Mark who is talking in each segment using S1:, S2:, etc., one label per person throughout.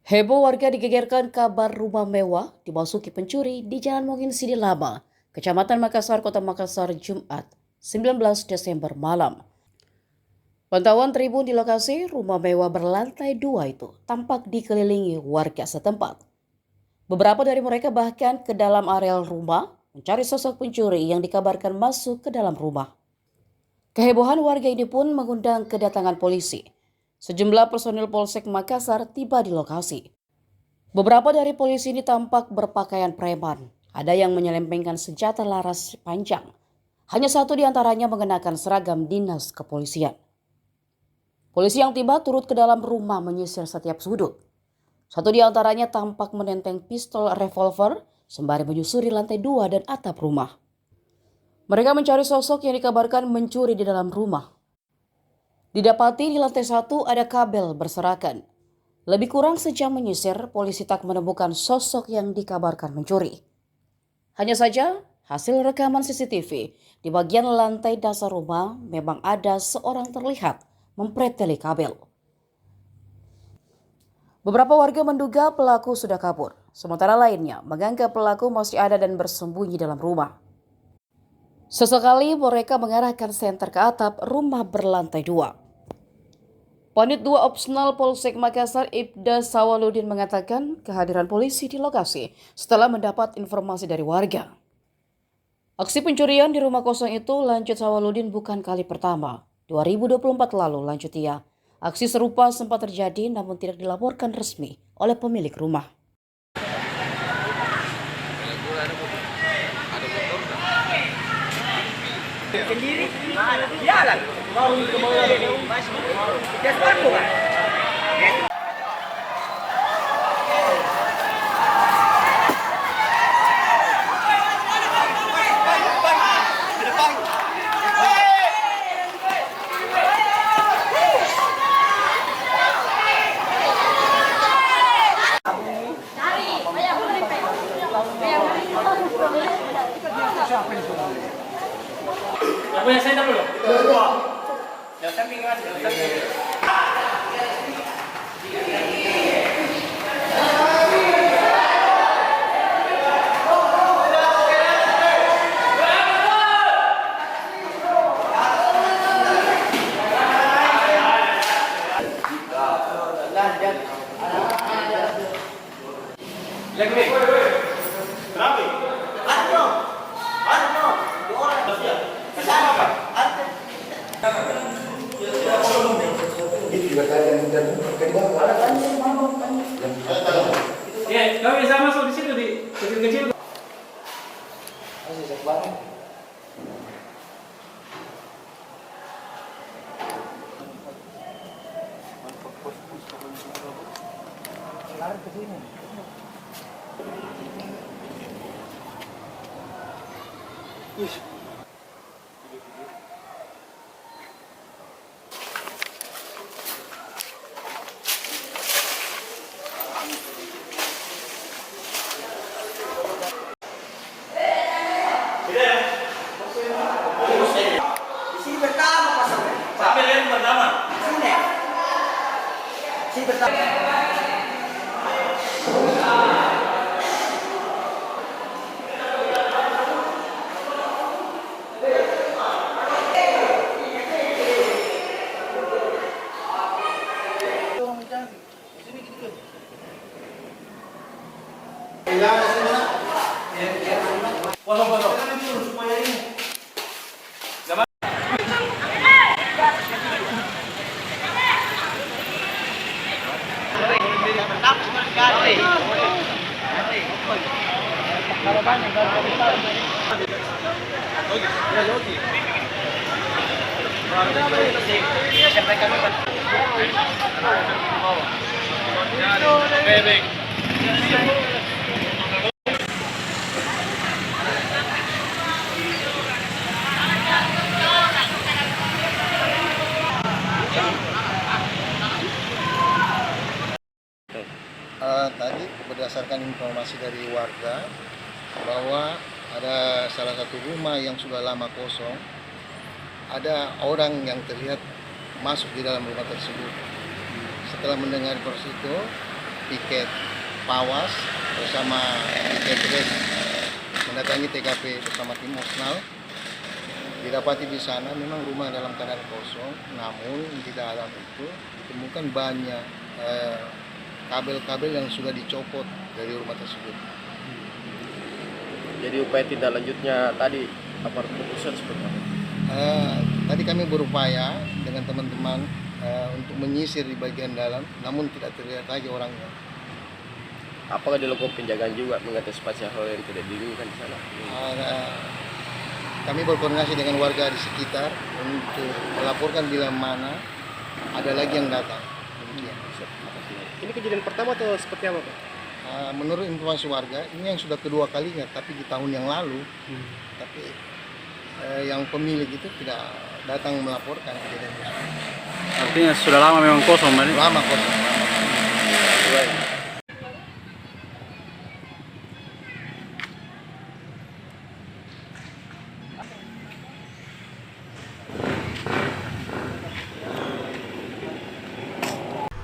S1: Heboh warga digegerkan kabar rumah mewah dimasuki pencuri di Jalan Mungkin Sidi Lama, Kecamatan Makassar, Kota Makassar, Jumat, 19 Desember malam. Pantauan tribun di lokasi rumah mewah berlantai 2 itu tampak dikelilingi warga setempat. Beberapa dari mereka bahkan ke dalam areal rumah mencari sosok pencuri yang dikabarkan masuk ke dalam rumah. Kehebohan warga ini pun mengundang kedatangan polisi. Sejumlah personil Polsek Makassar tiba di lokasi. Beberapa dari polisi ini tampak berpakaian preman. Ada yang menyelempengkan senjata laras panjang. Hanya satu di antaranya mengenakan seragam dinas kepolisian. Polisi yang tiba turut ke dalam rumah menyisir setiap sudut. Satu di antaranya tampak menenteng pistol revolver sembari menyusuri lantai 2 dan atap rumah. Mereka mencari sosok yang dikabarkan mencuri di dalam rumah. Didapati di lantai 1 ada kabel berserakan. Lebih kurang sejam menyisir, polisi tak menemukan sosok yang dikabarkan mencuri. Hanya saja, hasil rekaman CCTV di bagian lantai dasar rumah memang ada seorang terlihat mempreteli kabel. Beberapa warga menduga pelaku sudah kabur, sementara lainnya menganggap pelaku masih ada dan bersembunyi dalam rumah. Sesekali mereka mengarahkan senter ke atap rumah berlantai 2. Panit 2 Opsional Polsek Makassar Ibda Sawaludin mengatakan kehadiran polisi di lokasi setelah mendapat informasi dari warga. Aksi pencurian di rumah kosong itu, lanjut Sawaludin, bukan kali pertama. 2024 lalu, lanjut ia, aksi serupa sempat terjadi namun tidak dilaporkan resmi oleh pemilik rumah.
S2: Sendiri, jalan. Mau kan?
S3: Yang punya senter dulu. Yang samping mas, yang samping. Lagi. Berapa? Ya, kau bisa masuk di situ di kecil-kecil.
S2: Di sini pertama pasangnya.
S3: Sampai lihat pertama.
S2: Sini. Sini pertama.
S3: Potong-potong.
S4: Tadi berdasarkan informasi dari warga bahwa ada salah satu rumah yang sudah lama kosong, ada orang yang terlihat masuk di dalam rumah tersebut. Setelah mendengar informasi itu, piket Pawas bersama piket Res mendatangi TKP bersama tim Osnal. Didapati di sana memang rumah dalam keadaan kosong, namun di dalam itu ditemukan banyak kabel-kabel yang sudah dicopot dari rumah tersebut.
S5: Jadi upaya tindak lanjutnya tadi apa keputusan seperti apa?
S4: Tadi kami berupaya dengan teman-teman untuk menyisir di bagian dalam, namun tidak terlihat lagi orangnya.
S5: Apakah dilakukan penjagaan juga mengantisipasi hal yang tidak diinginkan di sana?
S4: Kami berkoordinasi dengan warga di sekitar untuk melaporkan bila mana ada lagi yang datang. Demikian.
S5: Ini kejadian pertama atau seperti apa, Pak?
S4: Menurut informasi warga, ini yang sudah kedua kalinya, tapi di tahun yang lalu. Tapi yang pemilik itu tidak datang melaporkan kejadian tersebut.
S3: Artinya sudah lama memang kosong, Pak?
S4: Lama kosong.
S5: Baik.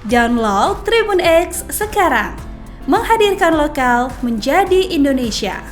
S6: Download Tribun X sekarang, menghadirkan lokal menjadi Indonesia.